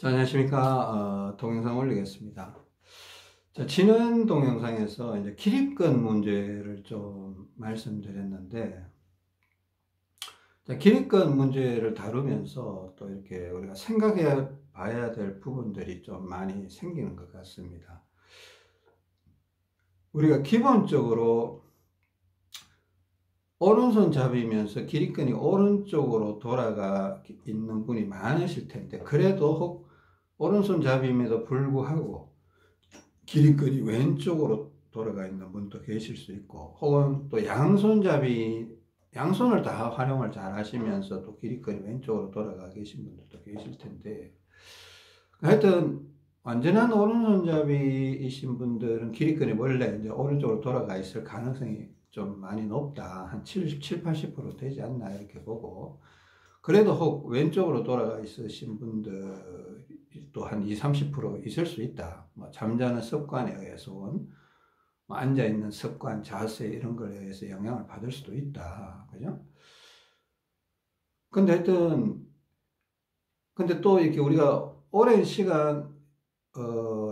자, 안녕하십니까. 동영상 올리겠습니다. 자, 지난 동영상에서 이제 기립근 문제를 좀 말씀드렸는데, 자, 기립근 문제를 다루면서 또 이렇게 우리가 생각해 봐야 될 부분들이 좀 많이 생기는 것 같습니다. 우리가 기본적으로 오른손 잡이면서 기립근이 오른쪽으로 돌아가 있는 분이 많으실 텐데, 그래도 혹 오른손 잡임에도 불구하고 기립근이 왼쪽으로 돌아가 있는 분도 계실 수 있고, 혹은 또 양손잡이, 양손을 다 활용을 잘 하시면서 또 기립근이 왼쪽으로 돌아가 계신 분들도 계실 텐데, 하여튼 완전한 오른손잡이이신 분들은 기립근이 원래 이제 오른쪽으로 돌아가 있을 가능성이 좀 많이 높다. 한 77, 80% 되지 않나 이렇게 보고, 그래도 혹 왼쪽으로 돌아가 있으신 분들도 한 20, 30% 있을 수 있다. 뭐 잠자는 습관에 의해서 온, 뭐 앉아있는 습관, 자세 이런 거에 의해서 영향을 받을 수도 있다. 그죠? 근데 하여튼, 근데 또 이렇게 우리가 오랜 시간,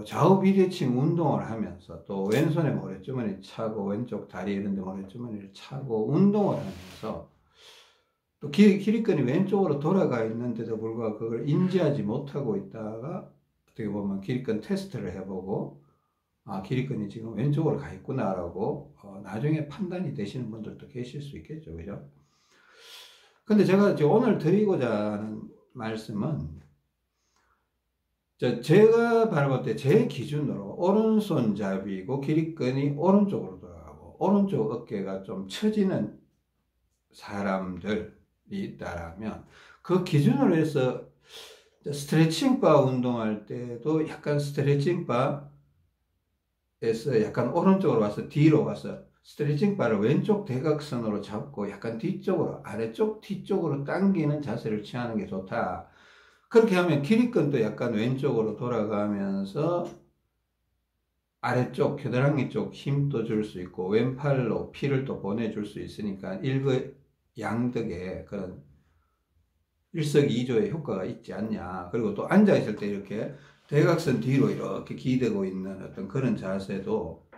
좌우 비대칭 운동을 하면서 또 왼손에 모래주머니 차고 왼쪽 다리 이런 데 모래주머니를 차고 운동을 하면서 또 기립근이 왼쪽으로 돌아가 있는데도 불구하고 그걸 인지하지 못하고 있다가 어떻게 보면 기립근 테스트를 해보고, 아, 기립근이 지금 왼쪽으로 가 있구나라고 나중에 판단이 되시는 분들도 계실 수 있겠죠. 그죠? 근데 제가 오늘 드리고자 하는 말씀은, 제가 바라볼 때 제 기준으로 오른손잡이고 기립근이 오른쪽으로 돌아가고 오른쪽 어깨가 좀 처지는 사람들이 있다라면, 그 기준으로 해서 스트레칭 바 운동할 때도 약간 스트레칭 바에서 약간 오른쪽으로 와서 뒤로 가서 스트레칭 바를 왼쪽 대각선으로 잡고 약간 뒤쪽으로, 아래쪽 뒤쪽으로 당기는 자세를 취하는 게 좋다. 그렇게 하면 기립근도 약간 왼쪽으로 돌아가면서 아래쪽 겨드랑이 쪽 힘도 줄 수 있고 왼팔로 피를 또 보내줄 수 있으니까 일거양득의 그런 일석이조의 효과가 있지 않냐. 그리고 또 앉아있을 때 이렇게 대각선 뒤로 이렇게 기대고 있는 어떤 그런 자세도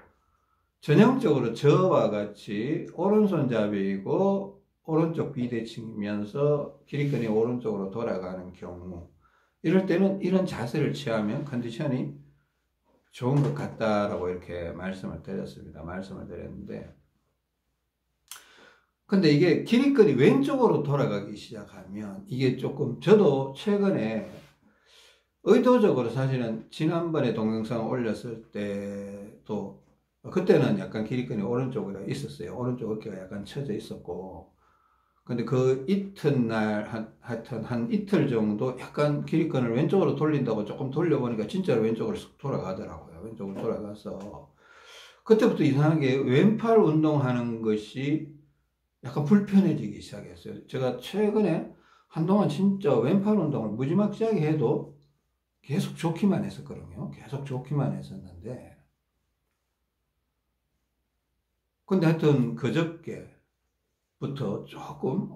전형적으로 저와 같이 오른손잡이고 오른쪽 비대칭이면서 기립근이 오른쪽으로 돌아가는 경우, 이럴 때는 이런 자세를 취하면 컨디션이 좋은 것 같다라고 이렇게 말씀을 드렸는데, 근데 이게 기립근이 왼쪽으로 돌아가기 시작하면 이게 조금, 저도 최근에 의도적으로 사실은 지난번에 동영상 올렸을 때도 그때는 약간 기립근이 오른쪽으로 있었어요. 오른쪽 어깨가 약간 처져 있었고, 근데 그 이튿날 하여튼 한 이틀 정도 약간 기립근을 왼쪽으로 돌린다고 조금 돌려보니까 진짜로 왼쪽으로 쑥 돌아가더라고요. 왼쪽으로 돌아가서 그때부터 이상하게 왼팔 운동하는 것이 약간 불편해지기 시작했어요. 제가 최근에 한동안 진짜 왼팔 운동을 무지막지하게 해도 계속 좋기만 했었거든요. 계속 좋기만 했었는데, 근데 하여튼 그저께부터 조금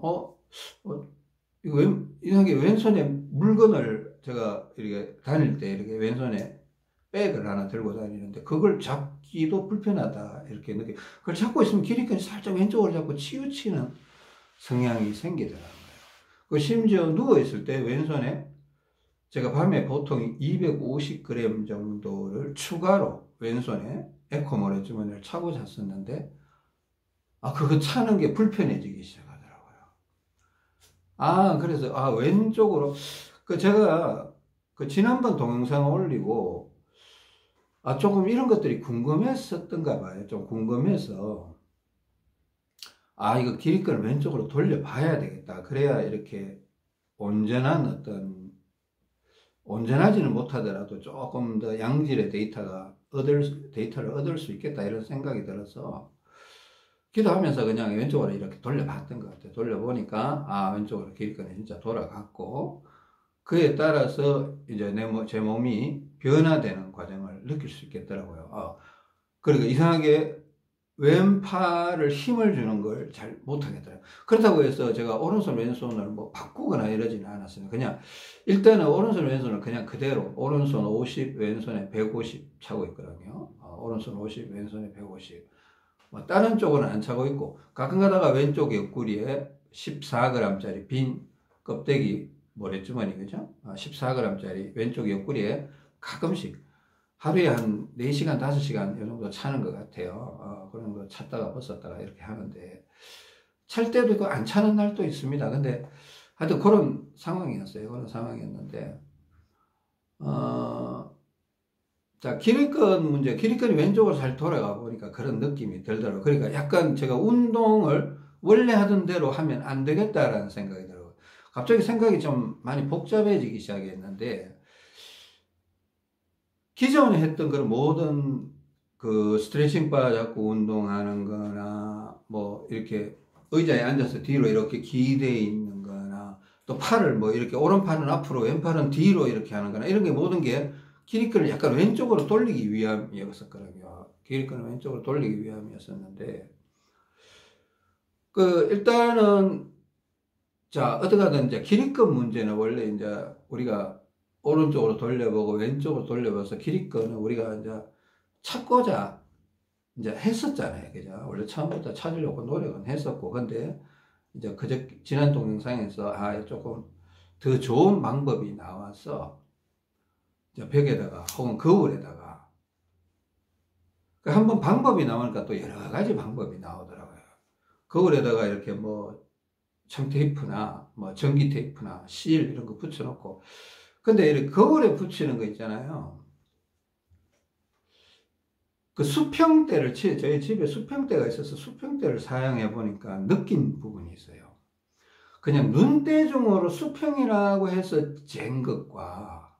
이거 이상하게 왼손에 물건을, 제가 이렇게 다닐 때 이렇게 왼손에 백을 하나 들고 다니는데 그걸 잡기도 불편하다 이렇게 그걸 잡고 있으면 기립근이 살짝 왼쪽으로 잡고 치우치는 성향이 생기더라고요. 그 심지어 누워 있을 때 왼손에 제가 밤에 보통 250g 정도를 추가로 왼손에 에코모레 주머니를 차고 잤었는데, 그거 차는 게 불편해지기 시작하더라고요. 그래서 왼쪽으로, 제가 지난번 동영상을 올리고 조금 이런 것들이 궁금했었던가 봐요. 좀 궁금해서 이거 기립근을 왼쪽으로 돌려봐야 되겠다. 그래야 이렇게 온전하지는 못하더라도 조금 더 양질의 데이터를 얻을 수 있겠다, 이런 생각이 들어서 기도하면서 그냥 왼쪽으로 이렇게 돌려봤던 것 같아요. 돌려보니까 왼쪽으로 기립근이 진짜 돌아갔고, 그에 따라서 이제 제 몸이 변화되는 과정을 느낄 수 있겠더라고요. 그리고 이상하게 왼팔을 힘을 주는 걸 잘 못하겠더라고요. 그렇다고 해서 제가 오른손 왼손을 뭐 바꾸거나 이러지는 않았어요. 그냥 일단은 오른손 왼손을 그냥 그대로 오른손 50 왼손에 150 차고 있거든요. 오른손 50 왼손에 150. 뭐 다른 쪽은 안 차고 있고 가끔 가다가 왼쪽 옆구리에 14g짜리 빈 껍데기 모래주머니 그죠? 14g짜리 왼쪽 옆구리에 가끔씩 하루에 한 4시간, 5시간 이 정도 차는 것 같아요. 그런 거 찼다가 벗었다가 이렇게 하는데, 찰 때도 있고 안 차는 날도 있습니다. 근데 하여튼 그런 상황이었어요. 그런 상황이었는데, 자, 기립근 문제, 기립근이 왼쪽으로 잘 돌아가 보니까 그런 느낌이 들더라고요. 그러니까 약간 제가 운동을 원래 하던 대로 하면 안 되겠다라는 생각이 들어요. 갑자기 생각이 좀 많이 복잡해지기 시작했는데, 기존에 했던 그런 모든 그 스트레칭 바 잡고 운동하는 거나 뭐 이렇게 의자에 앉아서 뒤로 이렇게 기대어 있는 거나 또 팔을 뭐 이렇게 오른팔은 앞으로 왼팔은 뒤로 이렇게 하는 거나 이런 게 모든 게 기립근을 약간 왼쪽으로 돌리기 위함이었었거든요. 기립근을 왼쪽으로 돌리기 위함이었었는데 그 일단은 자 어떻게 하든 이제 기립근 문제는 원래 이제 우리가 오른쪽으로 돌려보고 왼쪽으로 돌려봐서 기립근은 우리가 이제 찾고자 이제 했었잖아요. 그죠? 원래 처음부터 찾으려고 노력은 했었고, 근데 이제 지난 동영상에서 조금 더 좋은 방법이 나와서 이제 벽에다가 혹은 거울에다가 한번 방법이 나오니까 또 여러 가지 방법이 나오더라고요. 거울에다가 이렇게 뭐 청테이프나 뭐 전기 테이프나 실 이런 거 붙여놓고 근데 이렇게 거울에 붙이는 거 있잖아요. 그 수평대를, 저희 집에 수평대가 있어서 수평대를 사용해 보니까 느낀 부분이 있어요. 그냥 눈대중으로 수평이라고 해서 잰 것과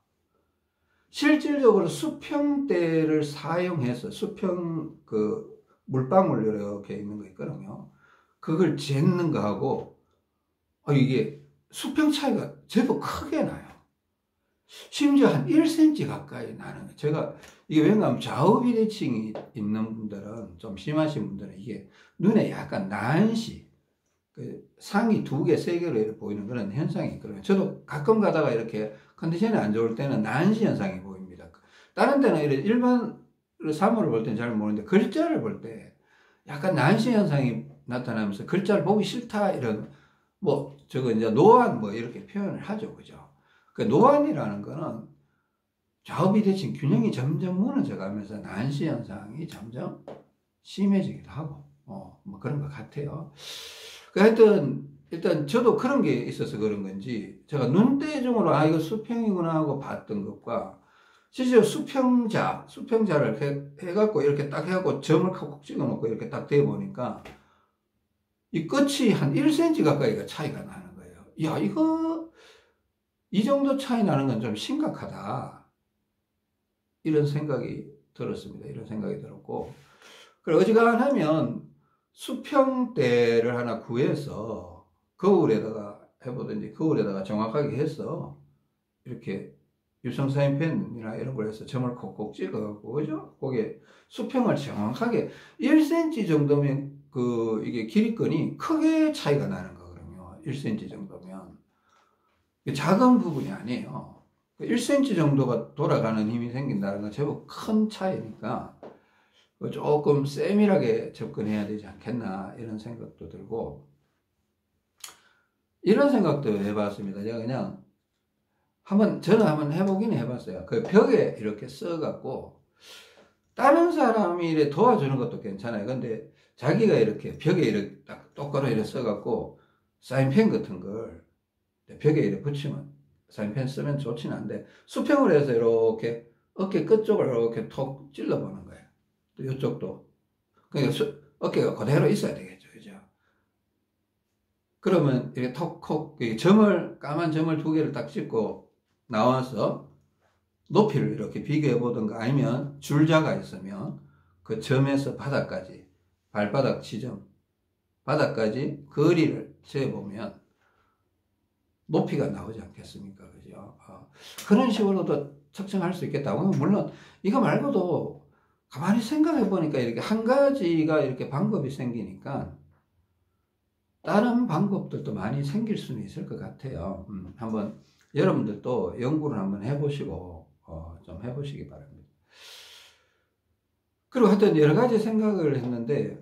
실질적으로 수평대를 사용해서 수평 그 물방울 이렇게 있는 거 있거든요. 그걸 재는 거하고 이게 수평 차이가 제법 크게 나요. 심지어 한 1cm 가까이 나는 거예요. 제가 이게 왜냐하면 좌우 비대칭이 있는 분들은 좀 심하신 분들은 이게 눈에 약간 난시 그 상이 2개, 3개로 이렇게 보이는 그런 현상이 있거든요. 저도 가끔 가다가 이렇게 컨디션이 안 좋을 때는 난시 현상이 보입니다. 다른 때는 이렇게 일반 사물을 볼 때는 잘 모르는데 글자를 볼 때 약간 난시 현상이 나타나면서 글자를 보기 싫다 이런 뭐 저거 이제 노안 뭐 이렇게 표현을 하죠. 그죠? 그 노안이라는 거는 좌우 비대칭 균형이 점점 무너져 가면서 난시 현상이 점점 심해지기도 하고, 뭐 그런 것 같아요. 하여튼, 일단 저도 그런 게 있어서 그런 건지, 제가 눈대중으로, 이거 수평이구나 하고 봤던 것과, 실제로 수평자를 해갖고 이렇게 딱 해갖고 점을 콕 찍어 놓고 이렇게 딱 대보니까, 이 끝이 한 1cm 가까이가 차이가 나는 거예요. 야, 이 정도 차이 나는 건 좀 심각하다. 이런 생각이 들었습니다. 이런 생각이 들었고. 그리고 어지간하면 수평대를 하나 구해서 거울에다가 해보든지 거울에다가 정확하게 해서 이렇게 유성사인펜이나 이런 걸 해서 점을 콕콕 찍어갖고, 그죠? 거기에 수평을 정확하게 1cm 정도면 이게 기립근이 크게 차이가 나는 거거든요. 1cm 정도면. 작은 부분이 아니에요. 1cm 정도가 돌아가는 힘이 생긴다는 건 제법 큰 차이니까 조금 세밀하게 접근해야 되지 않겠나 이런 생각도 들고 이런 생각도 해봤습니다. 제가 그냥 저는 한번 해보긴 해봤어요. 그 벽에 이렇게 써갖고 다른 사람이 이렇게 도와주는 것도 괜찮아요. 근데 자기가 이렇게 벽에 이렇게 딱 똑바로 이렇게 써갖고 사인펜 같은 걸 벽에 이렇게 붙이면 사인펜 쓰면 좋진 않은데 수평을 해서 이렇게 어깨 끝쪽을 이렇게 톡 찔러보는 거예요. 또 이쪽도. 그러니까 어깨가 그대로 있어야 되겠죠. 그죠? 그러면 이렇게 톡콕 까만 점을 2개를 딱 찍고 나와서 높이를 이렇게 비교해 보든가 아니면 줄자가 있으면 그 점에서 바닥까지 발바닥 지점 바닥까지 거리를 재보면 높이가 나오지 않겠습니까? 그죠? 그런 식으로도 측정할 수 있겠다. 물론, 이거 말고도 가만히 생각해 보니까 이렇게 한 가지가 이렇게 방법이 생기니까 다른 방법들도 많이 생길 수는 있을 것 같아요. 한번 여러분들도 연구를 한번 해보시고 좀 해보시기 바랍니다. 그리고 하여튼 여러 가지 생각을 했는데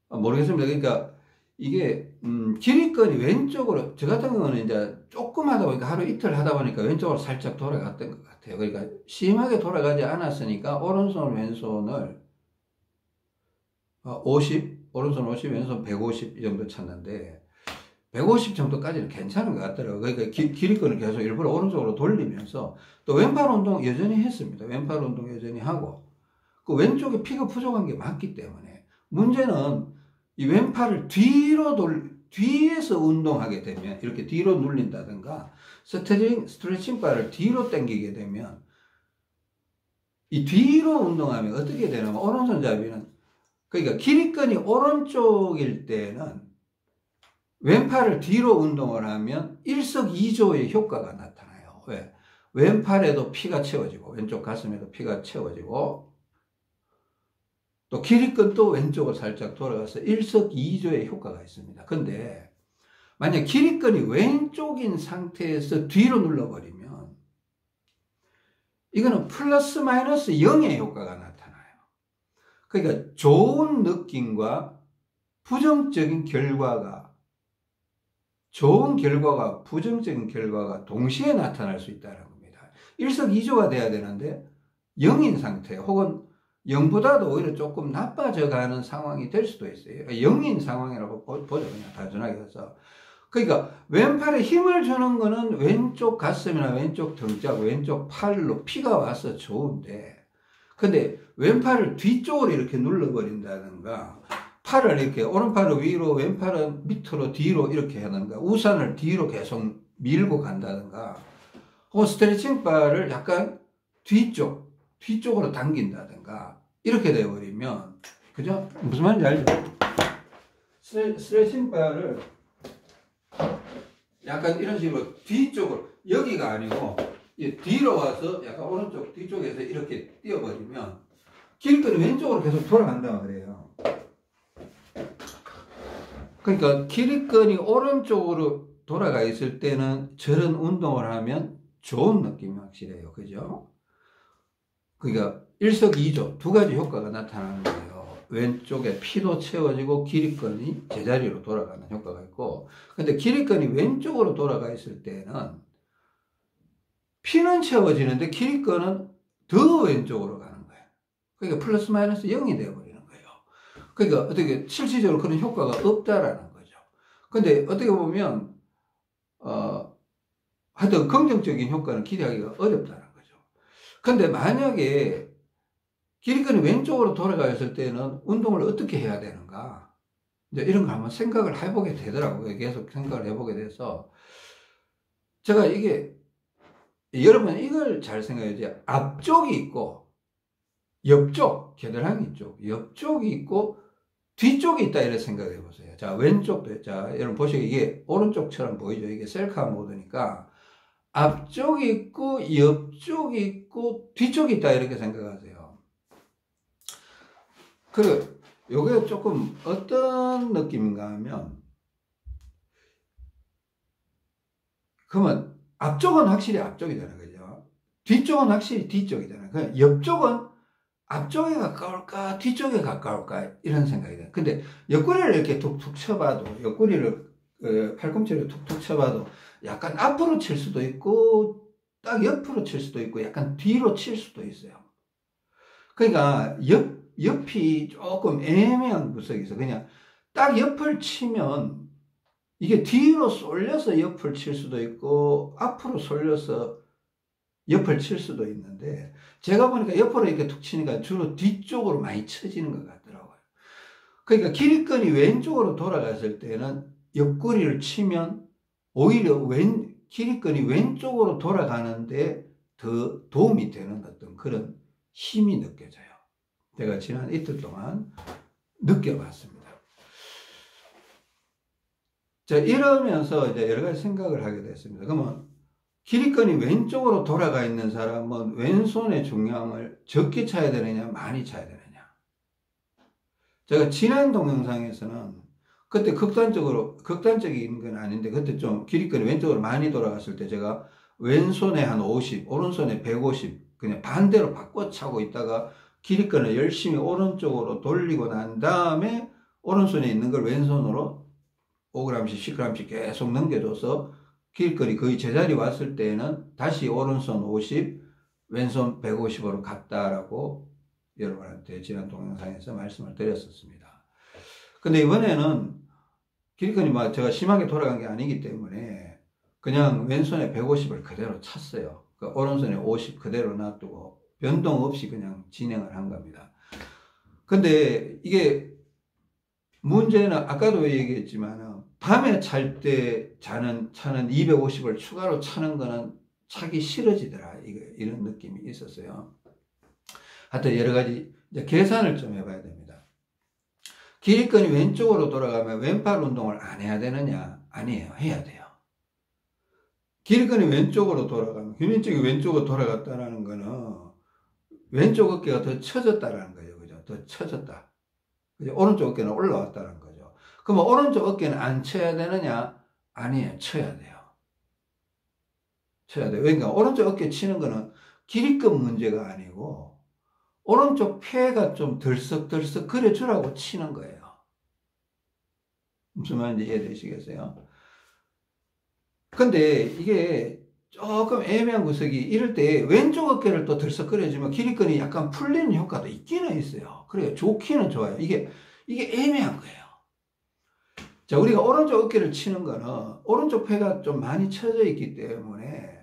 모르겠습니다. 그러니까 이게 기립근이 왼쪽으로, 저 같은 경우는 이제 조금 하다 보니까 하루 이틀 하다 보니까 왼쪽으로 살짝 돌아갔던 것 같아요. 그러니까 심하게 돌아가지 않았으니까 오른손 왼손을 50, 오른손 50, 왼손 150 이 정도 쳤는데 150 정도까지는 괜찮은 것 같더라고요. 그러니까 기립근을 계속 일부러 오른쪽으로 돌리면서 또 왼팔 운동 여전히 했습니다. 왼팔 운동 여전히 하고 그 왼쪽에 피가 부족한 게 맞기 때문에 문제는 이 왼팔을 뒤에서 운동하게 되면 이렇게 뒤로 눌린다든가 스트레칭 바를 뒤로 당기게 되면 이 뒤로 운동하면 어떻게 되냐면 오른손잡이는 그러니까 기립근이 오른쪽일 때는 왼팔을 뒤로 운동을 하면 일석이조의 효과가 나타나요. 왜? 왼팔에도 피가 채워지고 왼쪽 가슴에도 피가 채워지고 또 기립근도 왼쪽으로 살짝 돌아가서 일석이조의 효과가 있습니다. 근데 만약 기립근이 왼쪽인 상태에서 뒤로 눌러버리면 이거는 플러스 마이너스 0의 효과가 나타나요. 그러니까 좋은 느낌과 부정적인 결과가 부정적인 결과가 동시에 나타날 수 있다는 겁니다. 일석이조가 돼야 되는데 0인 상태 혹은 0보다도 오히려 조금 나빠져가는 상황이 될 수도 있어요. 0인 상황이라고 보죠. 그냥 단순하게 해서. 그러니까 왼팔에 힘을 주는 거는 왼쪽 가슴이나 왼쪽 등짝, 왼쪽 팔로 피가 와서 좋은데 근데 왼팔을 뒤쪽으로 이렇게 눌러버린다든가 팔을 이렇게 오른팔을 위로 왼팔은 밑으로 뒤로 이렇게 하는가 우산을 뒤로 계속 밀고 간다든가 혹은 스트레칭 바를 약간 뒤쪽으로 당긴다든가 이렇게 되어버리면 그죠? 무슨 말인지 알죠? 스트레칭 바를 약간 이런 식으로 뒤쪽으로 여기가 아니고 뒤로 와서 약간 오른쪽 뒤쪽에서 이렇게 띄워버리면 기립근이 왼쪽으로 계속 돌아간단 말이에요. 그러니까 기립근이 오른쪽으로 돌아가 있을 때는 저런 운동을 하면 좋은 느낌이 확실해요. 그죠? 그러니까 일석이조 두 가지 효과가 나타나는 거예요. 왼쪽에 피도 채워지고 기립근이 제자리로 돌아가는 효과가 있고 근데 기립근이 왼쪽으로 돌아가 있을 때는 피는 채워지는데 기립근은 더 왼쪽으로 가는 거예요. 그러니까 플러스 마이너스 0이 되어버리는 거예요. 그러니까 어떻게 실질적으로 그런 효과가 없다라는 거죠. 근데 어떻게 보면 하여튼 긍정적인 효과는 기대하기가 어렵다는 거죠. 근데 만약에 기립근이 왼쪽으로 돌아가 있을 때는 운동을 어떻게 해야 되는가 이제 이런 걸 한번 생각을 해보게 되더라고요. 계속 생각을 해보게 돼서 제가 이게 여러분 이걸 잘 생각해야지. 앞쪽이 있고 옆쪽 겨드랑이 쪽 옆쪽이 있고 뒤쪽이 있다 이렇게 생각해 보세요. 자 왼쪽도 자 여러분 보시기 이게 오른쪽처럼 보이죠. 이게 셀카 모드니까 앞쪽이 있고 옆쪽이 있고 뒤쪽이 있다 이렇게 생각하세요. 그 요게 조금 어떤 느낌인가 하면 그러면 앞쪽은 확실히 앞쪽이잖아요. 그죠? 뒤쪽은 확실히 뒤쪽이잖아요. 그냥 옆쪽은 앞쪽에 가까울까 뒤쪽에 가까울까 이런 생각이 돼요. 근데 옆구리를 이렇게 툭툭 쳐봐도 옆구리를 팔꿈치를 툭툭 쳐봐도 약간 앞으로 칠 수도 있고 딱 옆으로 칠 수도 있고 약간 뒤로 칠 수도 있어요. 그러니까 옆이 조금 애매한 구석이 있어. 그냥 딱 옆을 치면 이게 뒤로 쏠려서 옆을 칠 수도 있고 앞으로 쏠려서 옆을 칠 수도 있는데 제가 보니까 옆으로 이렇게 툭 치니까 주로 뒤쪽으로 많이 쳐지는 것 같더라고요. 그러니까 기립근이 왼쪽으로 돌아갔을 때는 옆구리를 치면 오히려 기립근이 왼쪽으로 돌아가는데 더 도움이 되는 어떤 그런 힘이 느껴져요. 제가 지난 이틀 동안 느껴봤습니다. 자, 이러면서 이제 여러 가지 생각을 하게 됐습니다. 그러면 기립근이 왼쪽으로 돌아가 있는 사람은 왼손의 중량을 적게 차야 되느냐, 많이 차야 되느냐. 제가 지난 동영상에서는 그때 극단적인 건 아닌데, 그때 좀 기립근이 왼쪽으로 많이 돌아갔을 때 제가 왼손에 한 50, 오른손에 150, 그냥 반대로 바꿔 차고 있다가 기립근을 열심히 오른쪽으로 돌리고 난 다음에 오른손에 있는 걸 왼손으로 5g씩 10g씩 계속 넘겨줘서 기립근이 거의 제자리 왔을 때에는 다시 오른손 50, 왼손 150으로 갔다라고 여러분한테 지난 동영상에서 말씀을 드렸었습니다. 근데 이번에는 기립근이 막 제가 심하게 돌아간 게 아니기 때문에 그냥 왼손에 150을 그대로 찼어요. 그러니까 오른손에 50 그대로 놔두고 변동 없이 그냥 진행을 한 겁니다. 근데 이게 문제는 아까도 얘기했지만 밤에 잘 때 차는 250을 추가로 차는 거는 차기 싫어지더라. 이런 느낌이 있었어요. 하여튼 여러 가지 이제 계산을 좀 해봐야 됩니다. 기립근이 왼쪽으로 돌아가면 왼팔 운동을 안 해야 되느냐? 아니에요. 해야 돼요. 기립근이 왼쪽으로 돌아가면, 균형적이 왼쪽으로 돌아갔다는 거는 왼쪽 어깨가 더 처졌다라는 거죠. 그죠? 더 처졌다. 그죠? 오른쪽 어깨는 올라왔다는 거죠. 그러면 오른쪽 어깨는 안 쳐야 되느냐? 아니에요. 쳐야 돼요. 쳐야 돼요. 그러니까 오른쪽 어깨 치는 거는 기립근 문제가 아니고 오른쪽 폐가 좀 들썩들썩 그래 주라고 치는 거예요. 무슨 말인지 이해되시겠어요? 근데 이게 조금 애매한 구석이 이럴 때 왼쪽 어깨를 또 들썩거려주면 기립근이 약간 풀리는 효과도 있기는 있어요. 그래요. 좋기는 좋아요. 이게 애매한 거예요. 자, 우리가 오른쪽 어깨를 치는 거는 오른쪽 폐가 좀 많이 쳐져 있기 때문에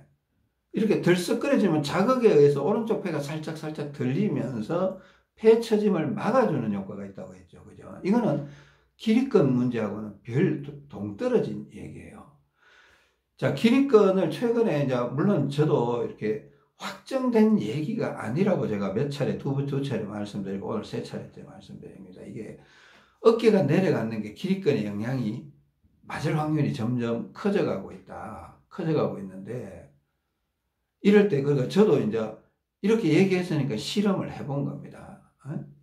이렇게 들썩거려지면 자극에 의해서 오른쪽 폐가 살짝 들리면서 폐 처짐을 막아주는 효과가 있다고 했죠. 그죠? 이거는 기립근 문제하고는 별 동떨어진 얘기예요. 자, 기립근을 최근에 이제 물론 저도 이렇게 확정된 얘기가 아니라고 제가 몇 차례, 두 차례 말씀드리고 오늘 세 차례째 말씀드립니다. 이게 어깨가 내려가는 게 기립근의 영향이 맞을 확률이 점점 커져가고 있다. 커져가고 있는데 이럴 때 그러니까 저도 이제 이렇게 얘기했으니까 실험을 해본 겁니다.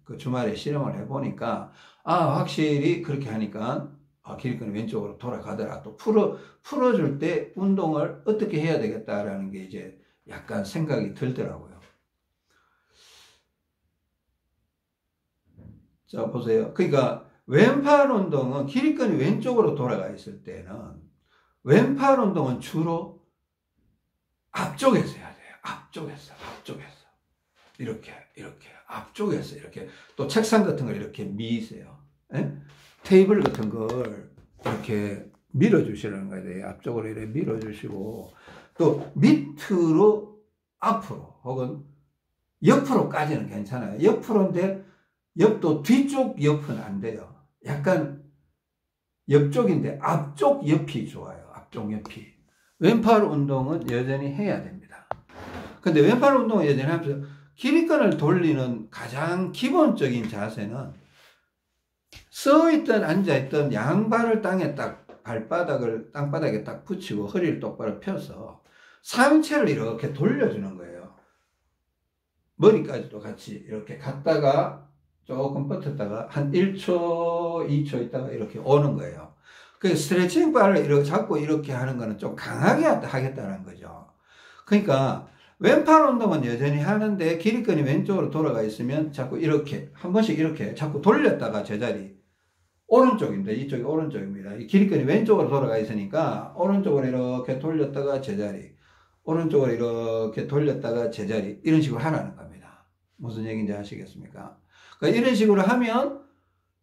그 주말에 실험을 해보니까 확실히 그렇게 하니까 기립근이 왼쪽으로 돌아가더라. 또 풀어줄 때 운동을 어떻게 해야 되겠다라는 게 이제 약간 생각이 들더라고요. 자, 보세요. 그러니까 왼팔 운동은 기립근이 왼쪽으로 돌아가 있을 때는 왼팔 운동은 주로 앞쪽에서 해야 돼요. 앞쪽에서. 이렇게. 앞쪽에서 이렇게. 또 책상 같은 걸 이렇게 미세요. 테이블 같은 걸 이렇게 밀어주시라는 거예요. 앞쪽으로 이렇게 밀어주시고, 또 밑으로 앞으로 혹은 옆으로까지는 괜찮아요. 옆으로인데 옆도 뒤쪽 옆은 안 돼요. 약간 옆쪽인데 앞쪽 옆이 좋아요. 앞쪽 옆이. 왼팔 운동은 여전히 해야 됩니다. 근데 왼팔 운동은 여전히 하면서 기립근을 돌리는 가장 기본적인 자세는 서있든 앉아있든 양발을 땅에 땅바닥에 딱 붙이고 허리를 똑바로 펴서 상체를 이렇게 돌려주는 거예요. 머리까지도 같이 이렇게 갔다가 조금 뻗었다가 한 1초, 2초 있다가 이렇게 오는 거예요. 그 스트레칭 바를 이렇게 잡고 이렇게 하는 거는 좀 강하게 하겠다는 거죠. 그러니까 왼팔 운동은 여전히 하는데 기립근이 왼쪽으로 돌아가 있으면 자꾸 이렇게 한 번씩 이렇게 자꾸 돌렸다가 제자리 오른쪽입니다. 이쪽이 오른쪽입니다. 이 기립근이 왼쪽으로 돌아가 있으니까 오른쪽으로 이렇게 돌렸다가 제자리, 오른쪽으로 이렇게 돌렸다가 제자리 이런 식으로 하라는 겁니다. 무슨 얘기인지 아시겠습니까? 그러니까 이런 식으로 하면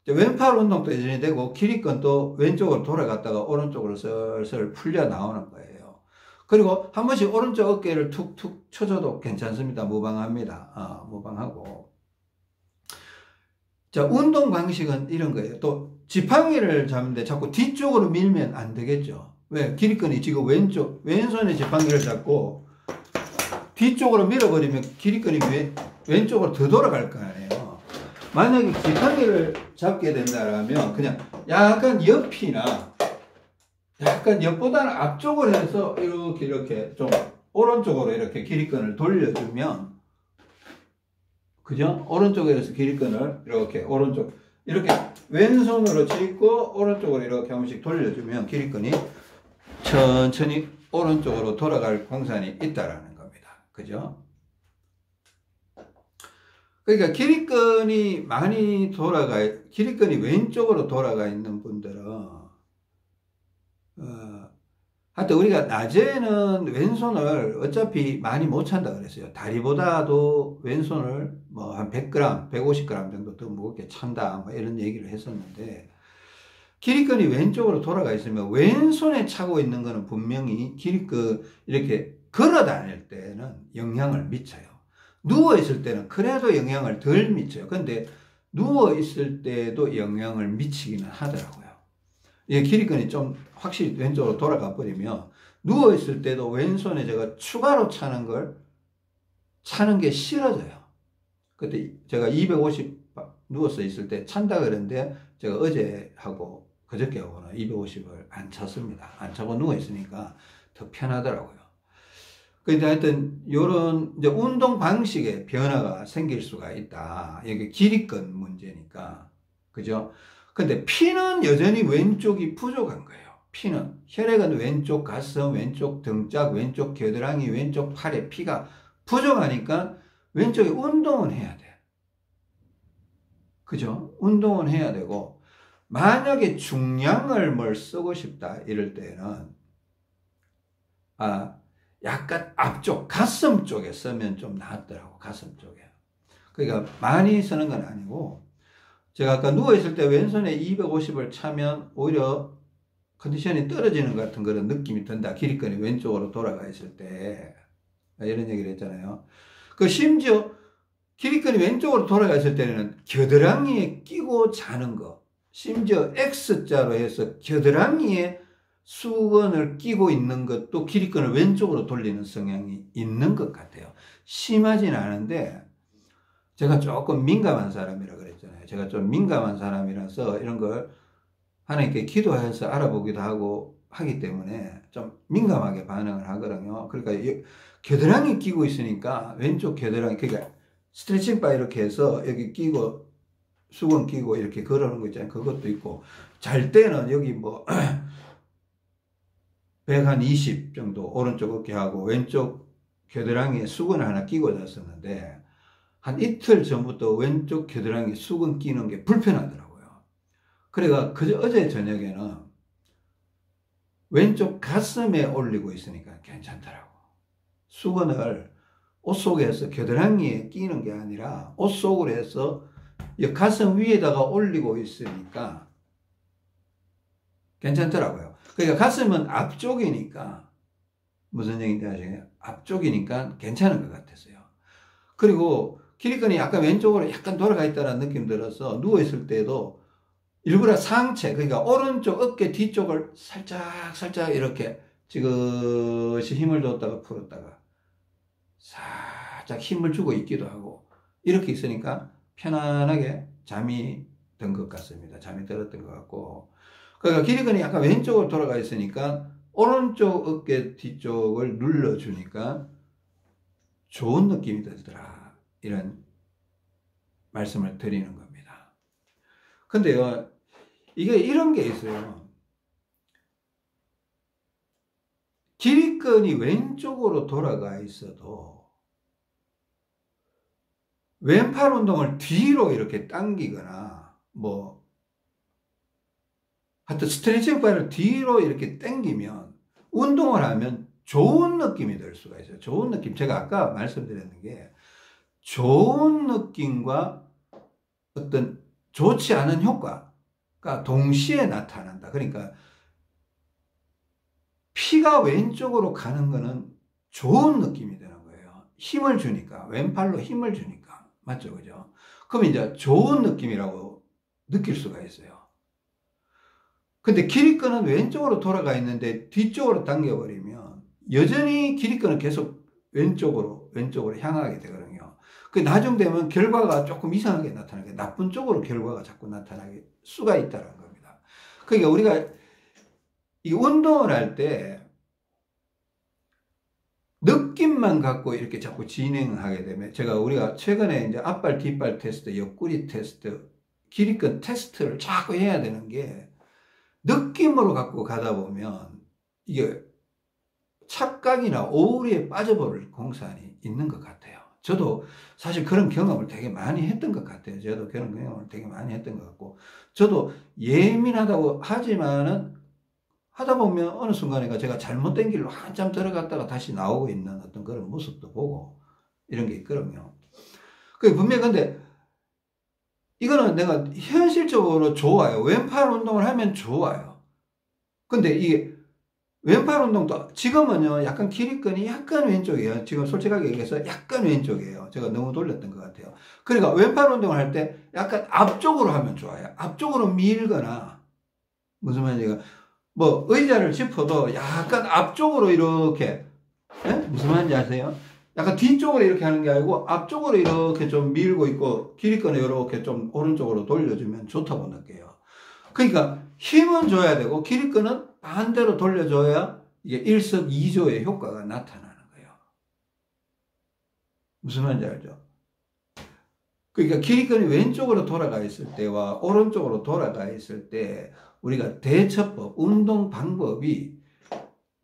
왼팔 운동도 여전히 되고 기립근도 왼쪽으로 돌아갔다가 오른쪽으로 슬슬 풀려 나오는 거예요. 그리고 한 번씩 오른쪽 어깨를 툭툭 쳐줘도 괜찮습니다. 무방합니다. 무방하고. 자, 운동 방식은 이런 거예요. 또 지팡이를 잡는데 자꾸 뒤쪽으로 밀면 안 되겠죠. 왜? 기립근이 지금 왼손에 지팡이를 잡고 뒤쪽으로 밀어버리면 기립근이 왼쪽으로 더 돌아갈 거 아니에요. 만약에 지팡이를 잡게 된다면 그냥 약간 옆이나 약간 옆보다는 앞쪽으로 해서 이렇게 좀 오른쪽으로 이렇게 길이끈을 돌려주면, 그죠? 오른쪽에 서 길이끈을 이렇게 오른쪽 이렇게 왼손으로 짚고 오른쪽으로 이렇게 한 번씩 돌려주면 길이끈이 천천히 오른쪽으로 돌아갈 공산이 있다라는 겁니다. 그죠? 그러니까 길이끈이 길이끈이 왼쪽으로 돌아가 있는 분들은 하여튼 우리가 낮에는 왼손을 어차피 많이 못 찬다 그랬어요. 다리보다도 왼손을 뭐 한 100g, 150g 정도 더 무겁게 찬다, 뭐 이런 얘기를 했었는데, 길이끈이 왼쪽으로 돌아가 있으면 왼손에 차고 있는 거는 분명히 길이끈 이렇게 걸어 다닐 때는 영향을 미쳐요. 누워 있을 때는 그래도 영향을 덜 미쳐요. 근데 누워 있을 때도 영향을 미치기는 하더라고요. 이 길이끈이 좀 확실히 왼쪽으로 돌아가 버리면 누워 있을 때도 왼손에 제가 추가로 차는 게 싫어져요. 그때 제가 250 누워서 있을 때 찬다 그랬는데, 제가 어제하고 그저께하고는 250을 안 찼습니다. 안 차고 누워 있으니까 더 편하더라고요. 근데 하여튼 요런 이제 운동 방식에 변화가 생길 수가 있다. 이게 길이끈 문제니까. 그죠? 근데 피는 여전히 왼쪽이 부족한 거예요. 피는. 혈액은 왼쪽 가슴, 왼쪽 등짝, 왼쪽 겨드랑이, 왼쪽 팔에 피가 부족하니까 왼쪽에 운동은 해야 돼. 그죠? 운동은 해야 되고, 만약에 중량을 뭘 쓰고 싶다 이럴 때는 약간 앞쪽 가슴 쪽에 쓰면 좀 낫더라고. 가슴 쪽에. 그러니까 많이 쓰는 건 아니고, 제가 아까 누워있을 때 왼손에 250을 차면 오히려 컨디션이 떨어지는 것 같은 그런 느낌이 든다. 길이끈이 왼쪽으로 돌아가 있을 때. 이런 얘기를 했잖아요. 그 심지어 길이끈이 왼쪽으로 돌아가 있을 때는 겨드랑이에 끼고 자는 거, 심지어 X자로 해서 겨드랑이에 수건을 끼고 있는 것도 길이끈을 왼쪽으로 돌리는 성향이 있는 것 같아요. 심하진 않은데, 제가 조금 민감한 사람이라 그랬잖아요. 제가 좀 민감한 사람이라서 이런 걸 하나님께 기도해서 알아보기도 하고 하기 때문에 좀 민감하게 반응을 하거든요. 그러니까 겨드랑이 끼고 있으니까 왼쪽 겨드랑이, 그러니까 스트레칭 바 이렇게 해서 여기 끼고 수건 끼고 이렇게 걸어놓은 거 있잖아요. 그것도 있고, 잘 때는 여기 뭐 120 정도 오른쪽 어깨 하고 왼쪽 겨드랑이에 수건을 하나 끼고 잤었는데, 한 이틀 전부터 왼쪽 겨드랑이 수건 끼는 게 불편하더라고요. 그래가 어제 저녁에는 왼쪽 가슴에 올리고 있으니까 괜찮더라고. 수건을 옷 속에서 겨드랑이에 끼는 게 아니라 옷 속으로 해서 이 가슴 위에다가 올리고 있으니까 괜찮더라고요. 그러니까 가슴은 앞쪽이니까, 무슨 얘기인지 아시겠어요? 앞쪽이니까 괜찮은 것 같았어요. 그리고 길이끈이 약간 왼쪽으로 약간 돌아가 있다는 느낌 들어서 누워있을 때도 일부러 상체, 그러니까 오른쪽 어깨 뒤쪽을 살짝 이렇게 지그시 힘을 줬다가 풀었다가 살짝 힘을 주고 있기도 하고, 이렇게 있으니까 편안하게 잠이 든 것 같습니다. 잠이 들었던 것 같고, 그러니까 길이끈이 약간 왼쪽으로 돌아가 있으니까 오른쪽 어깨 뒤쪽을 눌러주니까 좋은 느낌이 들더라. 이런 말씀을 드리는 겁니다. 근데요, 이게 이런 게 있어요. 길이끈이 왼쪽으로 돌아가 있어도 왼팔 운동을 뒤로 이렇게 당기거나, 뭐, 하여튼 스트레칭 바를 뒤로 이렇게 당기면 운동을 하면 좋은 느낌이 들 수가 있어요. 좋은 느낌. 제가 아까 말씀드렸는 게, 좋은 느낌과 어떤 좋지 않은 효과가 동시에 나타난다. 그러니까 피가 왼쪽으로 가는 거는 좋은 느낌이 되는 거예요. 힘을 주니까, 왼팔로 힘을 주니까. 맞죠? 그죠? 그럼 이제 좋은 느낌이라고 느낄 수가 있어요. 근데 길이끈은 왼쪽으로 돌아가 있는데 뒤쪽으로 당겨버리면 여전히 길이끈은 계속 왼쪽으로 향하게 되거든요. 그 나중되면 결과가 조금 이상하게 나타나게, 나쁜 쪽으로 결과가 자꾸 나타나게 수가 있다는 겁니다. 그러니까 우리가 이 운동을 할 때 느낌만 갖고 이렇게 자꾸 진행하게 되면, 우리가 최근에 이제 앞발, 뒷발 테스트, 옆구리 테스트, 기립근 테스트를 자꾸 해야 되는 게, 느낌으로 갖고 가다 보면 이게 착각이나 오류에 빠져버릴 공산이 있는 것 같아요. 저도 사실 그런 경험을 되게 많이 했던 것 같아요. 저도 그런 경험을 되게 많이 했던 것 같고, 저도 예민하다고 하지만은 하다 보면 어느 순간에 제가 잘못된 길로 한참 들어갔다가 다시 나오고 있는 어떤 그런 모습도 보고 이런 게 있거든요. 그 분명히 근데 이거는 내가 현실적으로 좋아요. 왼팔 운동을 하면 좋아요. 근데 이게 왼팔 운동도 지금은요, 약간 기립근이 약간 왼쪽이에요. 지금 솔직하게 얘기해서 약간 왼쪽이에요. 제가 너무 돌렸던 것 같아요. 그러니까 왼팔 운동을 할 때 약간 앞쪽으로 하면 좋아요. 앞쪽으로 밀거나, 무슨 말인지, 뭐 의자를 짚어도 약간 앞쪽으로 이렇게, 예? 무슨 말인지 아세요? 약간 뒤쪽으로 이렇게 하는 게 아니고 앞쪽으로 이렇게 좀 밀고 있고 기립근을 이렇게 좀 오른쪽으로 돌려주면 좋다고 느껴요. 그러니까 힘은 줘야 되고 기립근은 반대로 돌려줘야 이게 일석이조의 효과가 나타나는 거예요. 무슨 말인지 알죠? 그러니까 기립근이 왼쪽으로 돌아가 있을 때와 오른쪽으로 돌아가 있을 때 우리가 대처법, 운동 방법이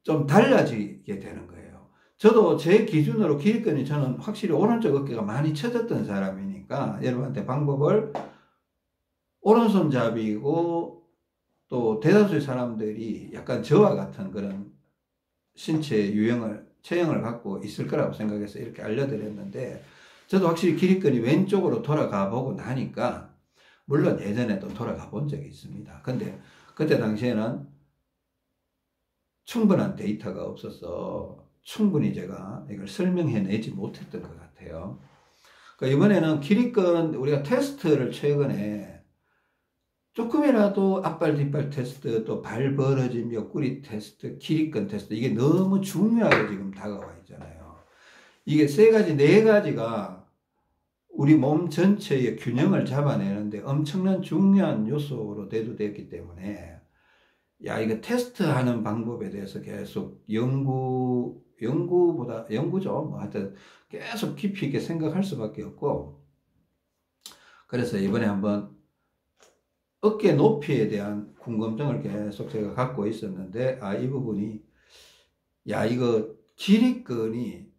좀 달라지게 되는 거예요. 저도 제 기준으로 기립근이 저는 확실히 오른쪽 어깨가 많이 처졌던 사람이니까 여러분한테 방법을, 오른손잡이고 또 대다수의 사람들이 약간 저와 같은 그런 신체 체형을 갖고 있을 거라고 생각해서 이렇게 알려드렸는데, 저도 확실히 기립근이 왼쪽으로 돌아가 보고 나니까, 물론 예전에도 돌아가 본 적이 있습니다. 근데 그때 당시에는 충분한 데이터가 없어서 충분히 제가 이걸 설명해내지 못했던 것 같아요. 그러니까 이번에는 기립근 우리가 테스트를 최근에 조금이라도 앞발 뒷발 테스트, 또 발 벌어짐, 옆구리 테스트, 기립근 테스트, 이게 너무 중요하게 지금 다가와 있잖아요. 이게 네 가지가 우리 몸 전체의 균형을 잡아내는데 엄청난 중요한 요소로 대두되었기 때문에, 야, 이거 테스트하는 방법에 대해서 계속 연구죠. 뭐 하여튼 계속 깊이 있게 생각할 수밖에 없고, 그래서 이번에 한번 어깨 높이에 대한 궁금증을 계속 제가 갖고 있었는데, 이 부분이, 야, 이거 기립근이,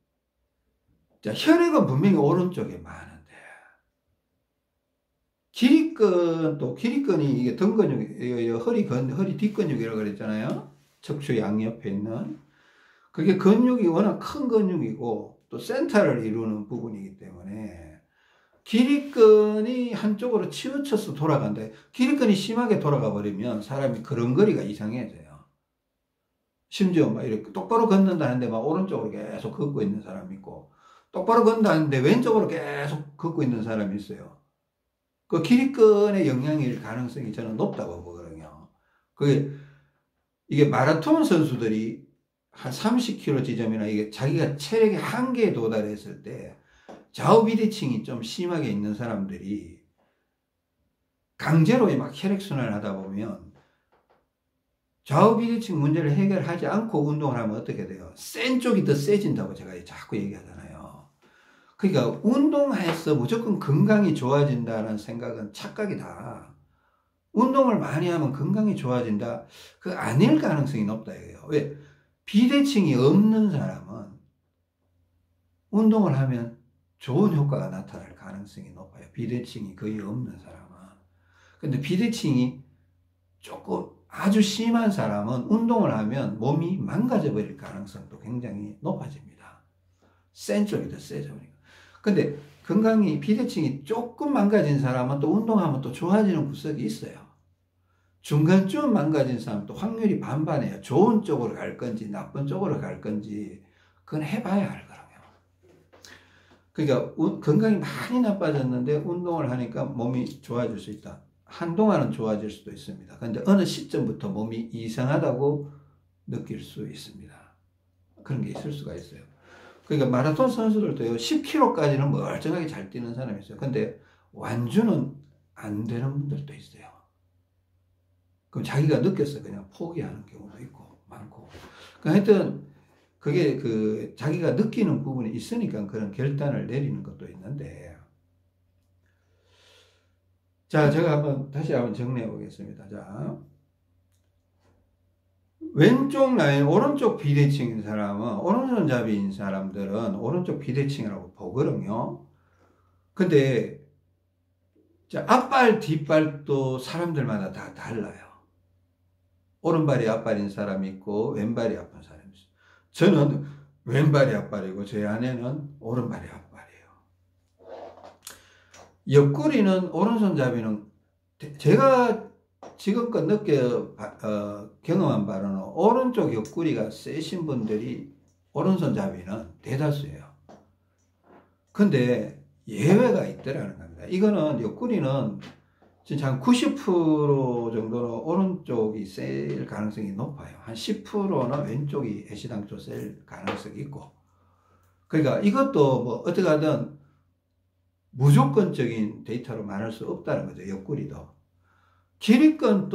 자, 혈액은 분명히 오른쪽에 많은데, 기립근이 이게 등 근육, 허리 뒷근육이라고 그랬잖아요. 척추 양옆에 있는. 그게 근육이 워낙 큰 근육이고, 또 센터를 이루는 부분이기 때문에, 기립근이 한쪽으로 치우쳐서 돌아간다. 기립근이 심하게 돌아가 버리면 사람이 걸음걸이가 이상해져요. 심지어 막 이렇게 똑바로 걷는다는데 막 오른쪽으로 계속 걷고 있는 사람이 있고, 똑바로 걷는다는데 왼쪽으로 계속 걷고 있는 사람이 있어요. 그 기립근의 영향일 가능성이 저는 높다고 보거든요. 이게 마라톤 선수들이 한 30km 지점이나 이게 자기가 체력의 한계에 도달했을 때 좌우 비대칭이 좀 심하게 있는 사람들이 강제로 막 혈액순환을 하다 보면 좌우 비대칭 문제를 해결하지 않고 운동을 하면 어떻게 돼요? 센 쪽이 더 세진다고 제가 자꾸 얘기하잖아요. 그러니까 운동해서 무조건 건강이 좋아진다는 생각은 착각이다. 운동을 많이 하면 건강이 좋아진다. 그 아닐 가능성이 높다 이거예요. 왜? 비대칭이 없는 사람은 운동을 하면 좋은 효과가 나타날 가능성이 높아요. 비대칭이 거의 없는 사람은. 근데 비대칭이 조금 아주 심한 사람은 운동을 하면 몸이 망가져 버릴 가능성도 굉장히 높아집니다. 센 쪽이 더 세져버리니까. 근데 비대칭이 조금 망가진 사람은 또 운동하면 또 좋아지는 구석이 있어요. 중간쯤 망가진 사람도 확률이 반반이에요. 좋은 쪽으로 갈 건지 나쁜 쪽으로 갈 건지 그건 해봐야 알거든요. 그러니까 건강이 많이 나빠졌는데 운동을 하니까 몸이 좋아질 수 있다. 한동안은 좋아질 수도 있습니다. 그런데 어느 시점부터 몸이 이상하다고 느낄 수 있습니다. 그런 게 있을 수가 있어요. 그러니까 마라톤 선수들도요, 10km까지는 멀쩡하게 잘 뛰는 사람이 있어요. 근데 완주는 안 되는 분들도 있어요. 그럼 자기가 느껴서 그냥 포기하는 경우도 있고 많고. 그러니까 하여튼 그게 그 자기가 느끼는 부분이 있으니까 그런 결단을 내리는 것도 있는데, 자, 제가 다시 한번 정리해 보겠습니다. 자, 왼쪽 라인, 오른쪽 비대칭인 사람은, 오른손잡이인 사람들은 오른쪽 비대칭이라고 보거든요. 근데, 자, 앞발, 뒷발도 사람들마다 다 달라요. 오른발이 앞발인 사람이 있고, 왼발이 앞발인 사람이 있어요. 저는 왼발이 앞발이고, 제 아내는 오른발이 앞발이에요. 옆구리는, 오른손잡이는, 제가 지금껏 경험한 바로는 오른쪽 옆구리가 세신 분들이 오른손잡이는 대다수예요. 근데 예외가 있더라는 겁니다. 이거는 옆구리는 진짜 한 90% 정도는 오른쪽이 셀 가능성이 높아요. 한 10%는 왼쪽이 애시당초 셀 가능성이 있고. 그러니까 이것도 뭐 어떻게 하든 무조건적인 데이터로 말할 수 없다는 거죠. 옆구리도. 길이건은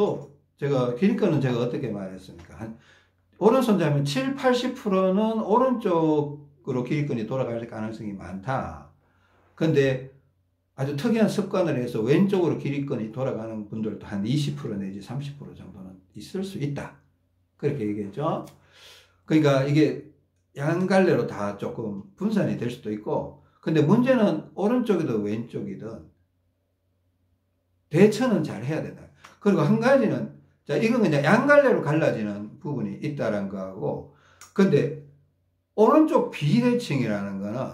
제가 어떻게 말했습니까? 오른손잡이면 7, 80%는 오른쪽으로 길이건이 돌아갈 가능성이 많다. 근데 아주 특이한 습관을 해서 왼쪽으로 길이건이 돌아가는 분들도 한 20% 내지 30% 정도는 있을 수 있다. 그렇게 얘기했죠. 그러니까 이게 양갈래로 다 조금 분산이 될 수도 있고, 근데 문제는 오른쪽이든 왼쪽이든 대처는 잘 해야 된다. 그리고 한 가지는, 자, 이건 그냥 양갈래로 갈라지는 부분이 있다는 거하고, 근데 오른쪽 비대칭이라는 거는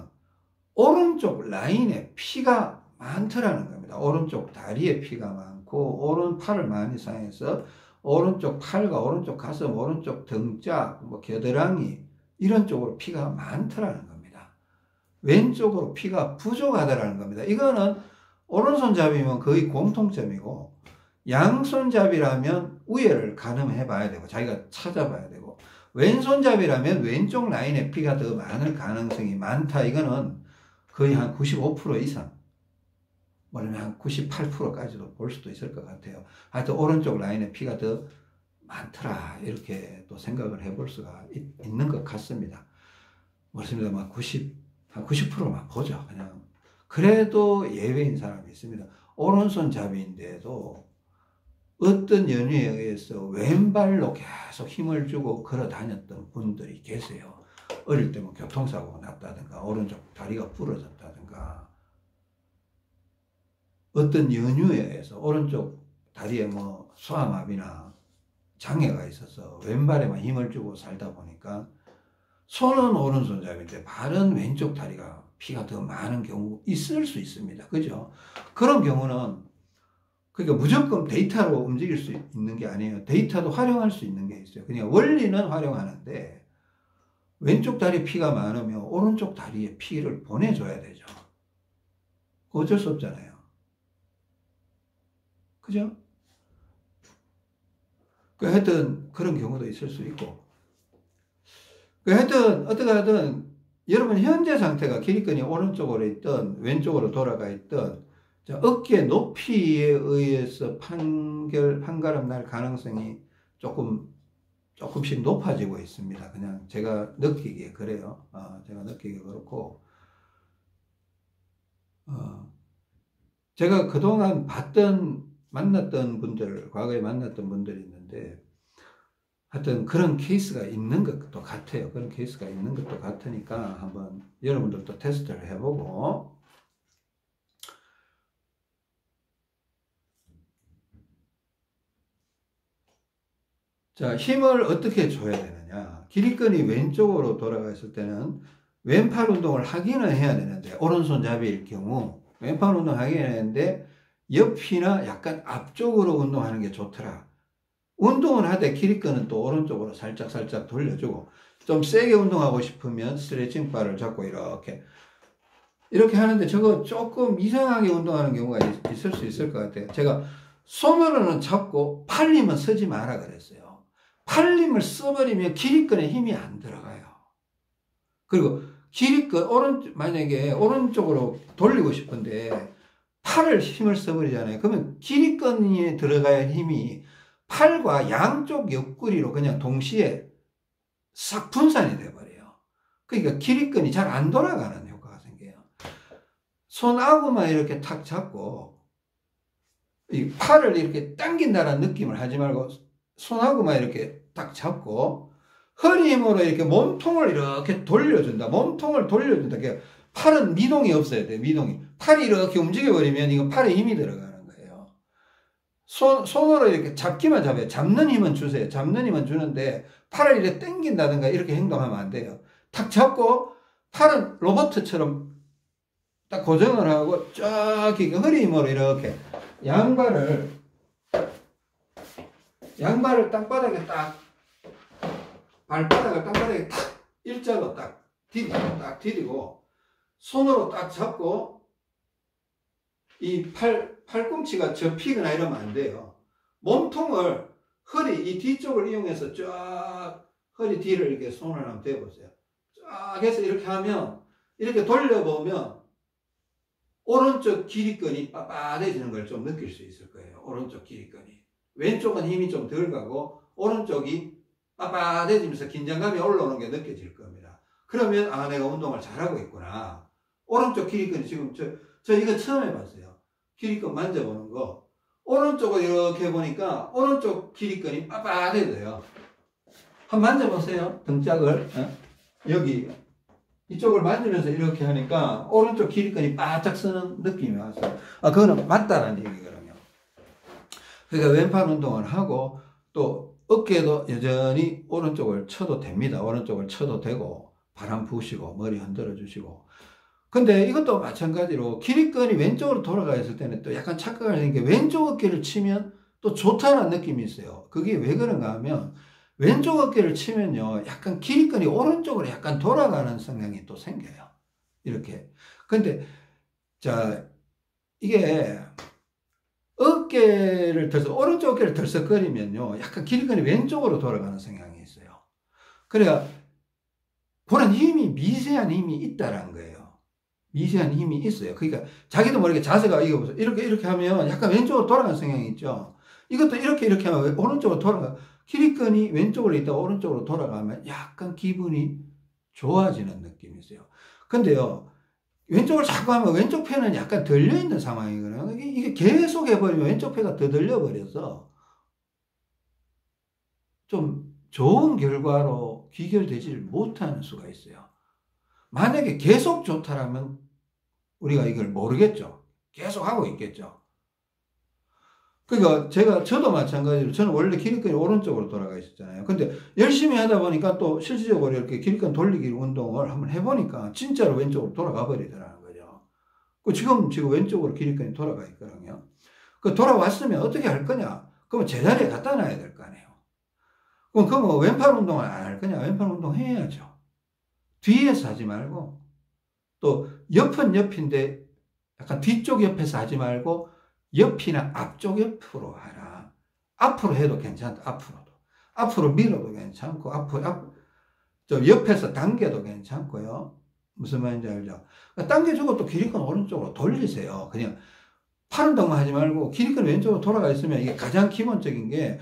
오른쪽 라인에 피가 많더라는 겁니다. 오른쪽 다리에 피가 많고, 오른팔을 많이 사용해서 오른쪽 팔과 오른쪽 가슴, 오른쪽 등짝, 뭐 겨드랑이, 이런 쪽으로 피가 많더라는 겁니다. 왼쪽으로 피가 부족하다라는 겁니다. 이거는 오른손잡이면 거의 공통점이고, 양손잡이라면 우열을 가늠해 봐야 되고, 자기가 찾아봐야 되고, 왼손잡이라면 왼쪽 라인에 피가 더 많을 가능성이 많다. 이거는 거의 한 95% 이상, 뭐냐면 한 98%까지도 볼 수도 있을 것 같아요. 하여튼 오른쪽 라인에 피가 더 많더라. 이렇게 또 생각을 해볼 수가 있는 것 같습니다. 그렇습니다. 한 90%만 보죠. 그냥. 그래도 예외인 사람이 있습니다. 오른손잡이인데도 어떤 연유에 의해서 왼발로 계속 힘을 주고 걸어 다녔던 분들이 계세요. 어릴 때 뭐 교통사고가 났다든가, 오른쪽 다리가 부러졌다든가, 어떤 연유에 의해서 오른쪽 다리에 뭐 소아마비나 장애가 있어서 왼발에만 힘을 주고 살다 보니까 손은 오른손잡이인데 발은 왼쪽 다리가 피가 더 많은 경우 있을 수 있습니다. 그죠? 그런 경우는, 그러니까 무조건 데이터로 움직일 수 있는 게 아니에요. 데이터도 활용할 수 있는 게 있어요. 그냥 원리는 활용하는데, 왼쪽 다리에 피가 많으면 오른쪽 다리에 피를 보내줘야 되죠. 어쩔 수 없잖아요. 그죠? 하여튼 그런 경우도 있을 수 있고, 하여튼 어떻게 하든 여러분 현재 상태가 길이건이 오른쪽으로 있든 왼쪽으로 돌아가 있든, 자, 어깨 높이에 의해서 판가름 날 가능성이 조금씩 높아지고 있습니다. 그냥 제가 느끼기에 그래요. 제가 느끼기에 그렇고, 제가 그동안 만났던 분들, 과거에 만났던 분들이 있는데, 하여튼 그런 케이스가 있는 것도 같아요. 그런 케이스가 있는 것도 같으니까 한번 여러분들도 테스트를 해보고, 자, 힘을 어떻게 줘야 되느냐. 길이건이 왼쪽으로 돌아가 있을 때는 왼팔 운동을 하기는 해야 되는데, 오른손잡이일 경우 왼팔 운동 하기는 하는데 옆이나 약간 앞쪽으로 운동하는 게 좋더라. 운동을 하되 길이건은 또 오른쪽으로 살짝 돌려주고, 좀 세게 운동하고 싶으면 스트레칭 바를 잡고 이렇게 하는데, 저거 조금 이상하게 운동하는 경우가 있을 수 있을 것 같아요. 제가 손으로는 잡고 팔림은 쓰지 마라 그랬어요. 팔림을 써버리면 길이건에 힘이 안 들어가요. 그리고 만약에 오른쪽으로 돌리고 싶은데 팔을 힘을 써버리잖아요. 그러면 길이건에 들어가야 힘이 팔과 양쪽 옆구리로 그냥 동시에 싹 분산이 돼버려요. 그러니까 기립근이 잘 안 돌아가는 효과가 생겨요. 손아구만 이렇게 탁 잡고 이 팔을 이렇게 당긴다는 느낌을 하지 말고 손하고만 이렇게 딱 잡고 허리 힘으로 이렇게 몸통을 이렇게 돌려준다. 몸통을 돌려준다. 그러니까 팔은 미동이 없어야 돼. 미동이. 팔이 이렇게 움직여버리면 이거 팔에 힘이 들어가는 거예요. 손으로 이렇게 잡기만 잡아요. 잡는 힘은 주세요. 잡는 힘은 주는데 팔을 이렇게 당긴다든가 이렇게 행동하면 안 돼요. 탁 잡고 팔은 로봇처럼 딱 고정을 하고 쫙 허리 힘으로 이렇게 양발을 땅바닥에 딱 발바닥을 땅바닥에 딱 일자로 딱 디디고 손으로 딱 잡고 이 팔꿈치가 접히거나 이러면 안 돼요. 몸통을 허리 이 뒤쪽을 이용해서 쫙 허리 뒤를 이렇게 손을 한번 대보세요. 쫙 해서 이렇게 하면 이렇게 돌려보면 오른쪽 기립근이 빳빳해지는 걸 좀 느낄 수 있을 거예요. 오른쪽 기립근이. 왼쪽은 힘이 좀 덜 가고 오른쪽이 빳빳해지면서 긴장감이 올라오는 게 느껴질 겁니다. 그러면 아 내가 운동을 잘하고 있구나. 오른쪽 기립근이 지금 저 이거 처음 해봤어요. 기립근 만져보는 거. 오른쪽을 이렇게 해보니까 오른쪽 기립근이 빳빳해져요. 한번 만져보세요. 등짝을. 여기 이쪽을 만지면서 이렇게 하니까 오른쪽 기립근이 바짝 서는 느낌이 왔어요. 아, 그거는 맞다는 얘기거든요. 그러니까 왼팔 운동을 하고 또 어깨도 여전히 오른쪽을 쳐도 됩니다. 오른쪽을 쳐도 되고 바람 부으시고 머리 흔들어 주시고. 근데 이것도 마찬가지로 기립근이 왼쪽으로 돌아가 있을 때는 또 약간 착각을 하는 게 왼쪽 어깨를 치면 또 좋다는 느낌이 있어요. 그게 왜 그런가 하면 왼쪽 어깨를 치면요, 약간 기립근이 오른쪽으로 약간 돌아가는 성향이 또 생겨요. 이렇게. 근데, 자, 이게, 오른쪽 어깨를 들썩거리면요, 약간 기립근이 왼쪽으로 돌아가는 성향이 있어요. 그래야, 그런 힘이, 미세한 힘이 있다라는 거예요. 미세한 힘이 있어요. 그러니까, 자기도 모르게 자세가, 이거 보세요. 이렇게 하면 약간 왼쪽으로 돌아가는 성향이 있죠. 이것도 이렇게 하면 오른쪽으로 돌아가. 기립근이 왼쪽으로 있다가 오른쪽으로 돌아가면 약간 기분이 좋아지는 느낌이 있어요. 근데요, 왼쪽을 자꾸 하면 왼쪽 폐는 약간 들려있는 상황이거든요. 이게 계속 해버리면 왼쪽 폐가 더 들려버려서 좀 좋은 결과로 귀결되지를 못하는 수가 있어요. 만약에 계속 좋다라면 우리가 이걸 모르겠죠. 계속 하고 있겠죠. 그러니까 저도 마찬가지로 저는 원래 기립근이 오른쪽으로 돌아가 있었잖아요. 근데 열심히 하다 보니까 또 실질적으로 이렇게 기립근 돌리기 운동을 한번 해보니까 진짜로 왼쪽으로 돌아가 버리더라는 거죠. 지금 왼쪽으로 기립근이 돌아가 있거든요. 돌아왔으면 어떻게 할 거냐? 그러면 제자리에 갖다 놔야 될 거 아니에요. 그럼 왼팔 운동을 안 할 거냐? 왼팔 운동 해야죠. 뒤에서 하지 말고 또 옆은 옆인데 약간 뒤쪽 옆에서 하지 말고 옆이나 앞쪽 옆으로 하라. 앞으로 해도 괜찮다. 앞으로도. 앞으로 밀어도 괜찮고, 저 옆에서 당겨도 괜찮고요. 무슨 말인지 알죠? 당겨주고 또 기립근 오른쪽으로 돌리세요. 그냥 팔 운동만 하지 말고 기립근 왼쪽으로 돌아가 있으면 이게 가장 기본적인 게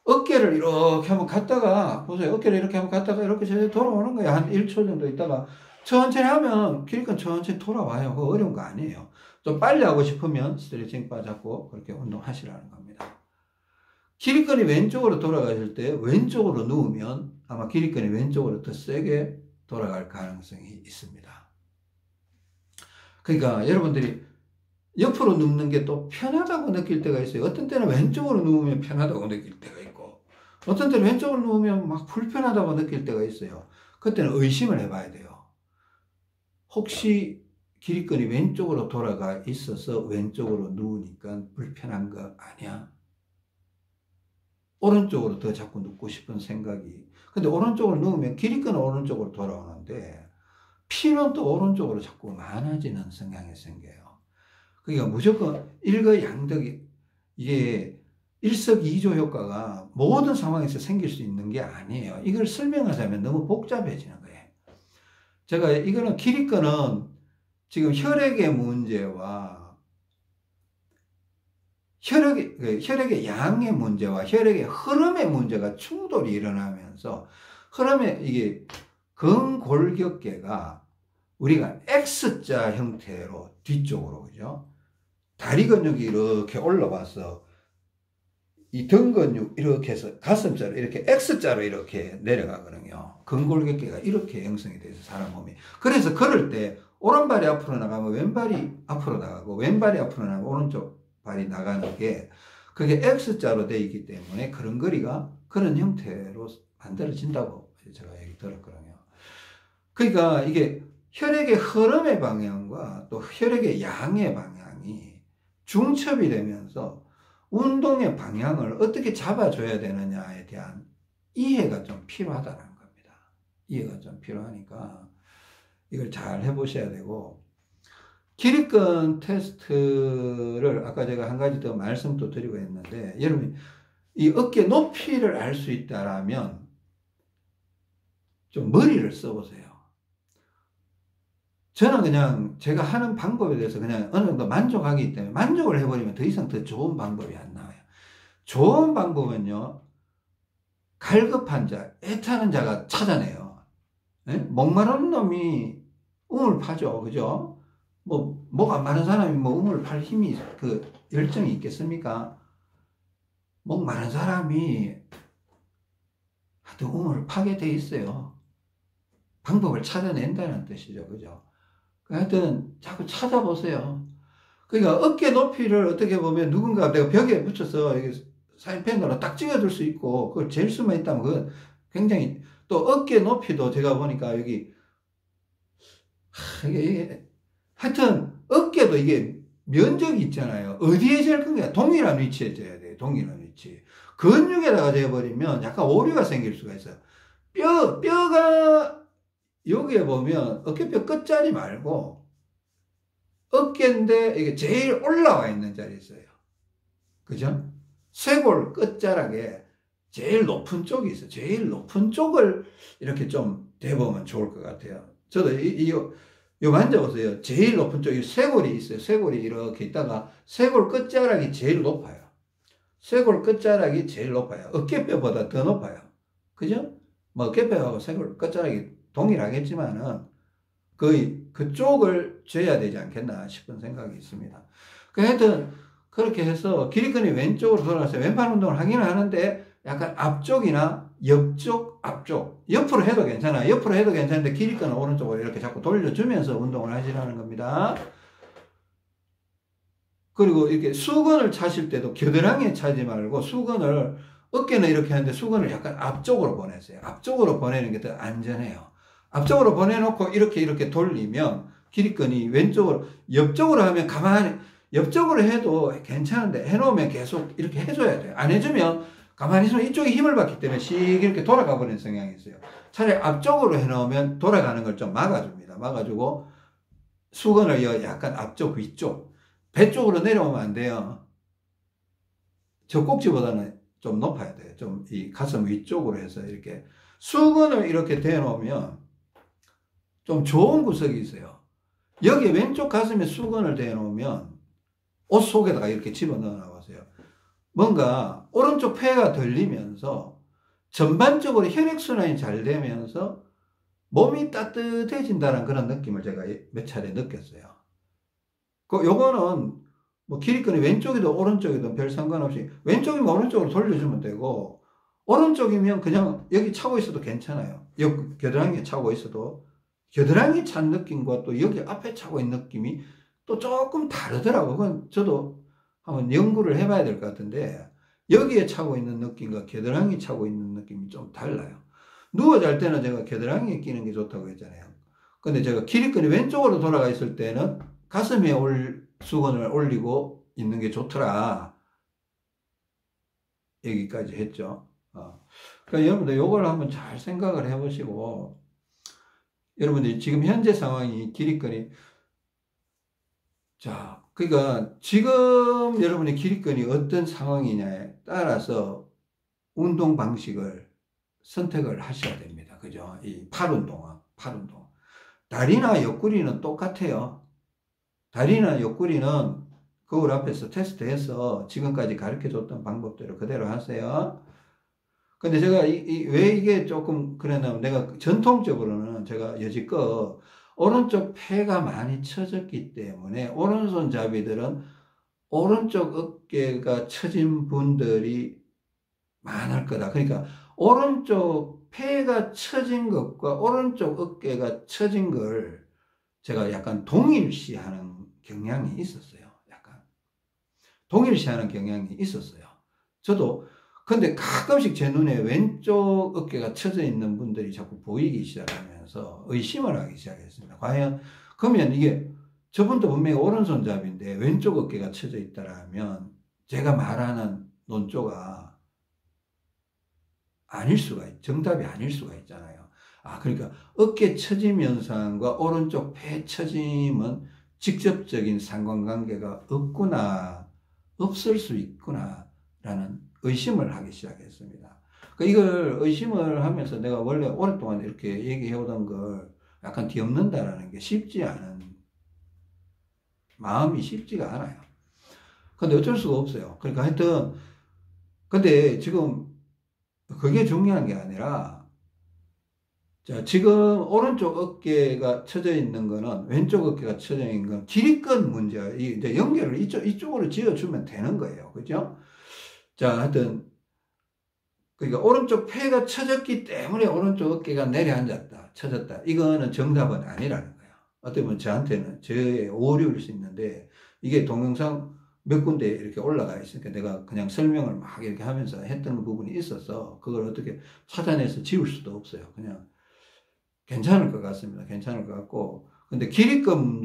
어깨를 이렇게 한번 갔다가, 보세요. 어깨를 이렇게 한번 갔다가 이렇게 돌아오는 거예요. 한 1초 정도 있다가 천천히 하면 기립근 천천히 돌아와요. 그거 어려운 거 아니에요. 좀 빨리 하고 싶으면 스트레칭 바 잡고 그렇게 운동하시라는 겁니다. 기립근이 왼쪽으로 돌아가실 때 왼쪽으로 누우면 아마 기립근이 왼쪽으로 더 세게 돌아갈 가능성이 있습니다. 그러니까 여러분들이 옆으로 눕는 게 또 편하다고 느낄 때가 있어요. 어떤 때는 왼쪽으로 누우면 편하다고 느낄 때가 있고 어떤 때는 왼쪽으로 누우면 막 불편하다고 느낄 때가 있어요. 그때는 의심을 해봐야 돼요. 혹시 기립근이 왼쪽으로 돌아가 있어서 왼쪽으로 누우니까 불편한 거 아니야? 오른쪽으로 더 자꾸 눕고 싶은 생각이. 근데 오른쪽으로 누우면 기립근은 오른쪽으로 돌아오는데 피는 또 오른쪽으로 자꾸 많아지는 성향이 생겨요. 그러니까 무조건 일거양득이, 이게 일석이조 효과가 모든 상황에서 생길 수 있는 게 아니에요. 이걸 설명하자면 너무 복잡해지는 거예요. 이거는 기립근은 지금 혈액의 문제와 혈액의 양의 문제와 혈액의 흐름의 문제가 충돌이 일어나면서 흐름의 이게 근골격계가 우리가 X자 형태로 뒤쪽으로 그죠? 다리 근육이 이렇게 올라와서 이 등 근육 이렇게 해서 가슴자로 이렇게 X자로 이렇게 내려가거든요. 근골격계가 이렇게 형성이 돼서 사람 몸이. 그래서 걸을 때 오른발이 앞으로 나가면 왼발이 앞으로 나가고 왼발이 앞으로 나가면 오른쪽 발이 나가는 게 그게 X자로 되어 있기 때문에 걸음걸이가 그런 형태로 만들어진다고 제가 얘기 들었거든요. 그러니까 이게 혈액의 흐름의 방향과 또 혈액의 양의 방향이 중첩이 되면서 운동의 방향을 어떻게 잡아줘야 되느냐에 대한 이해가 좀 필요하다는 겁니다. 이해가 좀 필요하니까 이걸 잘 해보셔야 되고, 기립근 테스트를 아까 제가 한 가지 더 말씀도 드리고 했는데, 여러분 이 어깨 높이를 알 수 있다라면 좀 머리를 써보세요. 저는 그냥 제가 하는 방법에 대해서 그냥 어느 정도 만족하기 때문에 만족을 해버리면 더 이상 더 좋은 방법이 안 나와요. 좋은 방법은요, 갈급한 자, 애타는 자가 찾아내요. 네? 목마른 놈이 우물 파죠. 그죠? 뭐가 많은 사람이 우물 팔 힘이, 열정이 있겠습니까? 목 마른 사람이 하여튼 우물을 파게 돼 있어요. 방법을 찾아낸다는 뜻이죠. 그죠? 하여튼 자꾸 찾아보세요. 그러니까 어깨 높이를 어떻게 보면 누군가 내가 벽에 붙여서 사인펜으로 딱 찍어줄 수 있고 그걸 잴 수만 있다면 그건 굉장히, 또 어깨 높이도 제가 보니까 여기 이게 하여튼 어깨도 이게 면적이 있잖아요. 어디에 재을 건가? 동일한 위치에 재야 돼요. 동일한 위치. 근육에다가 재버리면 약간 오류가 생길 수가 있어요. 뼈가 여기에 보면 어깨뼈 끝자리 말고 어깨인데 이게 제일 올라와 있는 자리 있어요. 그죠? 쇄골 끝자락에 제일 높은 쪽이 있어요. 제일 높은 쪽을 이렇게 좀 대보면 좋을 것 같아요. 저도 요 만져보세요. 제일 높은 쪽이 쇄골이 있어요. 쇄골이 이렇게 있다가 쇄골 끝자락이 제일 높아요. 쇄골 끝자락이 제일 높아요. 어깨뼈보다 더 높아요. 그죠? 어깨뼈하고 쇄골 끝자락이 동일하겠지만은 거의 그쪽을 져야 되지 않겠나 싶은 생각이 있습니다. 하여튼 그렇게 해서 기립근이 왼쪽으로 돌아가서 왼팔 운동을 하기는 하는데 약간 앞쪽이나 옆쪽, 앞쪽, 옆으로 해도 괜찮아요. 옆으로 해도 괜찮은데 기립근은 오른쪽으로 이렇게 자꾸 돌려주면서 운동을 하시라는 겁니다. 그리고 이렇게 수건을 차실 때도 겨드랑이에 차지 말고 수건을, 어깨는 이렇게 하는데 수건을 약간 앞쪽으로 보내세요. 앞쪽으로 보내는 게 더 안전해요. 앞쪽으로 보내놓고 이렇게 돌리면 기립근이 왼쪽으로, 옆쪽으로 하면 가만히, 옆쪽으로 해도 괜찮은데 해놓으면 계속 이렇게 해줘야 돼요. 안 해주면 가만히 있으면 이쪽에 힘을 받기 때문에 씩 이렇게 돌아가 버리는 성향이 있어요. 차라리 앞쪽으로 해놓으면 돌아가는 걸 좀 막아줍니다. 막아주고 수건을 약간 앞쪽, 위쪽, 배 쪽으로 내려오면 안 돼요. 저 꼭지보다는 좀 높아야 돼요. 좀 이 가슴 위쪽으로 해서 이렇게 수건을 이렇게 대놓으면 좀 좋은 구석이 있어요. 여기 왼쪽 가슴에 수건을 대놓으면 옷 속에다가 이렇게 집어넣어 나가세요. 뭔가 오른쪽 폐가 들리면서 전반적으로 혈액순환이 잘 되면서 몸이 따뜻해진다는 그런 느낌을 제가 몇 차례 느꼈어요. 요거는 기립근이 왼쪽이든 오른쪽이든 별 상관없이 왼쪽이면 오른쪽으로 돌려주면 되고, 오른쪽이면 그냥 여기 차고 있어도 괜찮아요. 여기 겨드랑이에 차고 있어도 겨드랑이 찬 느낌과 또 여기 앞에 차고 있는 느낌이 또 조금 다르더라고요. 그건 저도 한번 연구를 해봐야 될 것 같은데, 여기에 차고 있는 느낌과 겨드랑이 차고 있는 느낌이 좀 달라요. 누워 잘 때는 제가 겨드랑이에 끼는 게 좋다고 했잖아요. 근데 제가 기립근이 왼쪽으로 돌아가 있을 때는 가슴에 수건을 올리고 있는 게 좋더라. 여기까지 했죠. 그러니까 여러분들 이걸 한번 잘 생각을 해보시고, 여러분들이 지금 현재 상황이 기립근이, 자, 그러니까 지금 여러분의 기립근이 어떤 상황이냐에 따라서 운동 방식을 선택을 하셔야 됩니다. 그죠? 이 팔 운동. 다리나 옆구리는 똑같아요. 다리나 옆구리는 거울 앞에서 테스트해서 지금까지 가르쳐줬던 방법대로 그대로 하세요. 근데 제가 왜 이게 조금 그랬냐면 내가 전통적으로는 제가 여지껏 오른쪽 폐가 많이 처졌기 때문에 오른손잡이들은 오른쪽 어깨가 처진 분들이 많을 거다. 그러니까 오른쪽 폐가 처진 것과 오른쪽 어깨가 처진 걸 제가 약간 동일시하는 경향이 있었어요. 약간 동일시하는 경향이 있었어요. 저도 근데 가끔씩 제 눈에 왼쪽 어깨가 처져 있는 분들이 자꾸 보이기 시작하면서 의심을 하기 시작했습니다. 과연 그러면 이게 저분도 분명히 오른손잡이인데 왼쪽 어깨가 처져 있다라면 제가 말하는 논조가 아닐 수가 정답이 아닐 수가 있잖아요. 그러니까 어깨 처짐 현상과 오른쪽 폐 처짐은 직접적인 상관관계가 없구나, 없을 수 있구나라는 의심을 하기 시작했습니다. 이걸 의심을 하면서 내가 원래 오랫동안 이렇게 얘기해오던 걸 약간 뒤엎는다라는 게 쉽지 않은, 마음이 쉽지가 않아요. 근데 어쩔 수가 없어요. 그러니까 하여튼, 근데 지금 그게 중요한 게 아니라, 자, 지금 오른쪽 어깨가 처져 있는 거는, 왼쪽 어깨가 처져 있는 건 길이건 문제야. 이제 연결을 이쪽으로 지어주면 되는 거예요. 그죠? 자, 하여튼, 그러니까 오른쪽 폐가 처졌기 때문에 오른쪽 어깨가 내려앉았다, 처졌다. 이거는 정답은 아니라는 거예요. 어떻게 보면 저한테는 저의 오류일 수 있는데, 이게 동영상 몇 군데 이렇게 올라가 있으니까 내가 그냥 설명을 막 이렇게 하면서 했던 부분이 있어서 그걸 어떻게 찾아내서 지울 수도 없어요. 그냥 괜찮을 것 같습니다. 괜찮을 것 같고. 근데 길이건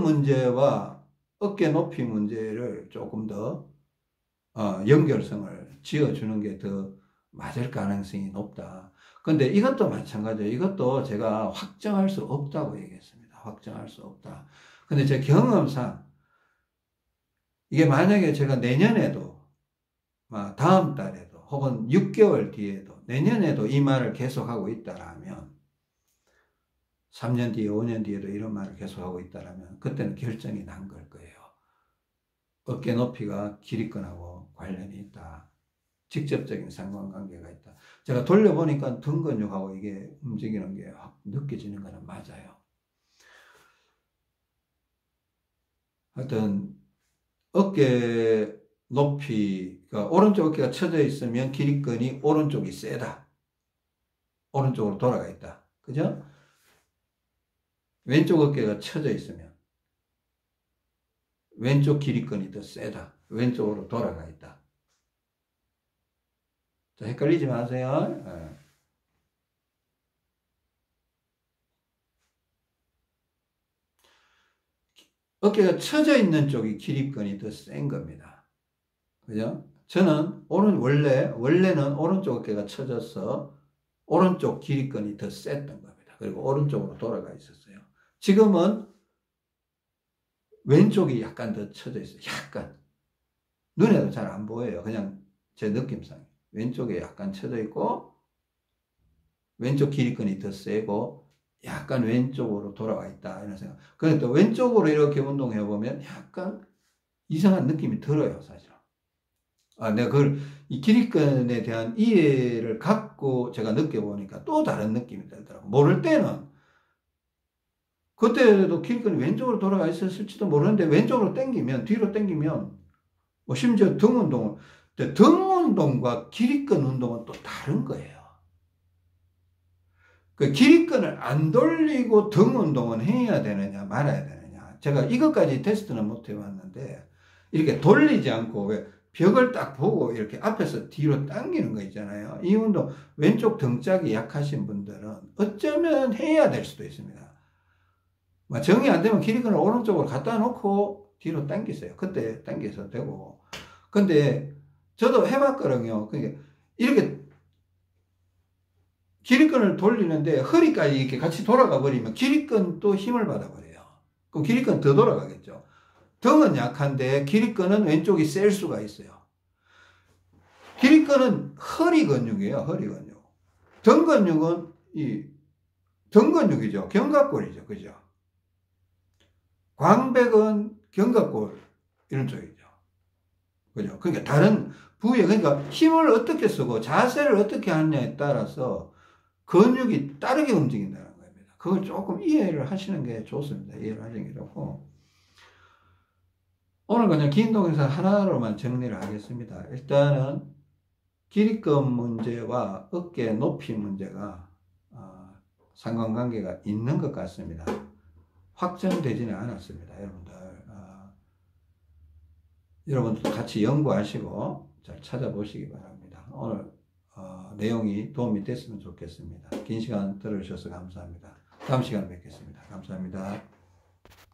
문제와 어깨 높이 문제를 조금 더 연결성을 지어주는 게 더 맞을 가능성이 높다. 근데 이것도 마찬가지예요. 이것도 제가 확정할 수 없다고 얘기했습니다. 확정할 수 없다. 근데 제 경험상 이게 만약에 제가 내년에도, 다음 달에도, 혹은 6개월 뒤에도, 내년에도 이 말을 계속하고 있다라면, 3년 뒤에, 5년 뒤에도 이런 말을 계속하고 있다라면, 그때는 결정이 난 걸 거예요. 어깨 높이가 길이건하고 관련이 있다. 직접적인 상관관계가 있다. 제가 돌려보니까 등 근육하고 이게 움직이는 게 확 느껴지는 거는 맞아요. 하여튼, 어깨 높이, 그러니까 오른쪽 어깨가 처져 있으면 길이건이 오른쪽이 세다. 오른쪽으로 돌아가 있다. 그죠? 왼쪽 어깨가 처져 있으면 왼쪽 길이건이 더 세다. 왼쪽으로 돌아가 있다. 자, 헷갈리지 마세요. 어깨가 처져 있는 쪽이 길이건이 더 센 겁니다. 그죠? 저는 원래는 오른쪽 어깨가 처져서 오른쪽 길이건이 더 셌던 겁니다. 그리고 오른쪽으로 돌아가 있었어요. 지금은 왼쪽이 약간 더 처져 있어요. 약간. 눈에도 잘 안 보여요. 그냥 제 느낌상. 왼쪽에 약간 처져 있고, 왼쪽 길이건이 더 세고, 약간 왼쪽으로 돌아와 있다. 이런 생각. 그러니까 왼쪽으로 이렇게 운동해보면 약간 이상한 느낌이 들어요, 사실은. 내가 이 길이건에 대한 이해를 갖고 제가 느껴보니까 또 다른 느낌이 들더라고요. 모를 때는, 그때도 길이건이 왼쪽으로 돌아가 있었을지도 모르는데, 왼쪽으로 당기면, 뒤로 당기면, 심지어 등 운동과 길이건 운동은 또 다른 거예요. 그 길이건을 안 돌리고 등 운동은 해야 되느냐 말아야 되느냐, 제가 이것까지 테스트는 못 해봤는데, 이렇게 돌리지 않고 왜 벽을 딱 보고 이렇게 앞에서 뒤로 당기는 거 있잖아요. 이 운동 왼쪽 등짝이 약하신 분들은 어쩌면 해야 될 수도 있습니다. 정이 안 되면 길이건을 오른쪽으로 갖다 놓고 뒤로 당기세요. 그때 당겨서 되고. 근데 저도 해봤거든요. 그러니까 이렇게 길이건을 돌리는데 허리까지 이렇게 같이 돌아가 버리면 길이건도 힘을 받아버려요. 그럼 길이건 더 돌아가겠죠. 등은 약한데 길이건은 왼쪽이 셀 수가 있어요. 길이건은 허리 근육이에요. 허리 근육. 등 근육은 등 근육이죠. 견갑골이죠. 그죠? 광배근 견갑골 이런 쪽이죠. 그죠? 그러니까 다른 부위에, 그러니까 힘을 어떻게 쓰고 자세를 어떻게 하느냐에 따라서 근육이 다르게 움직인다는 겁니다. 그걸 조금 이해를 하시는 게 좋습니다. 이해를 하시는 게 좋고. 오늘 그냥 긴 동영상 하나로만 정리를 하겠습니다. 일단은 기립근 문제와 어깨 높이 문제가 상관관계가 있는 것 같습니다. 확정되지는 않았습니다. 여러분들도 같이 연구하시고 잘 찾아보시기 바랍니다. 오늘 내용이 도움이 됐으면 좋겠습니다. 긴 시간 들어주셔서 감사합니다. 다음 시간에 뵙겠습니다. 감사합니다.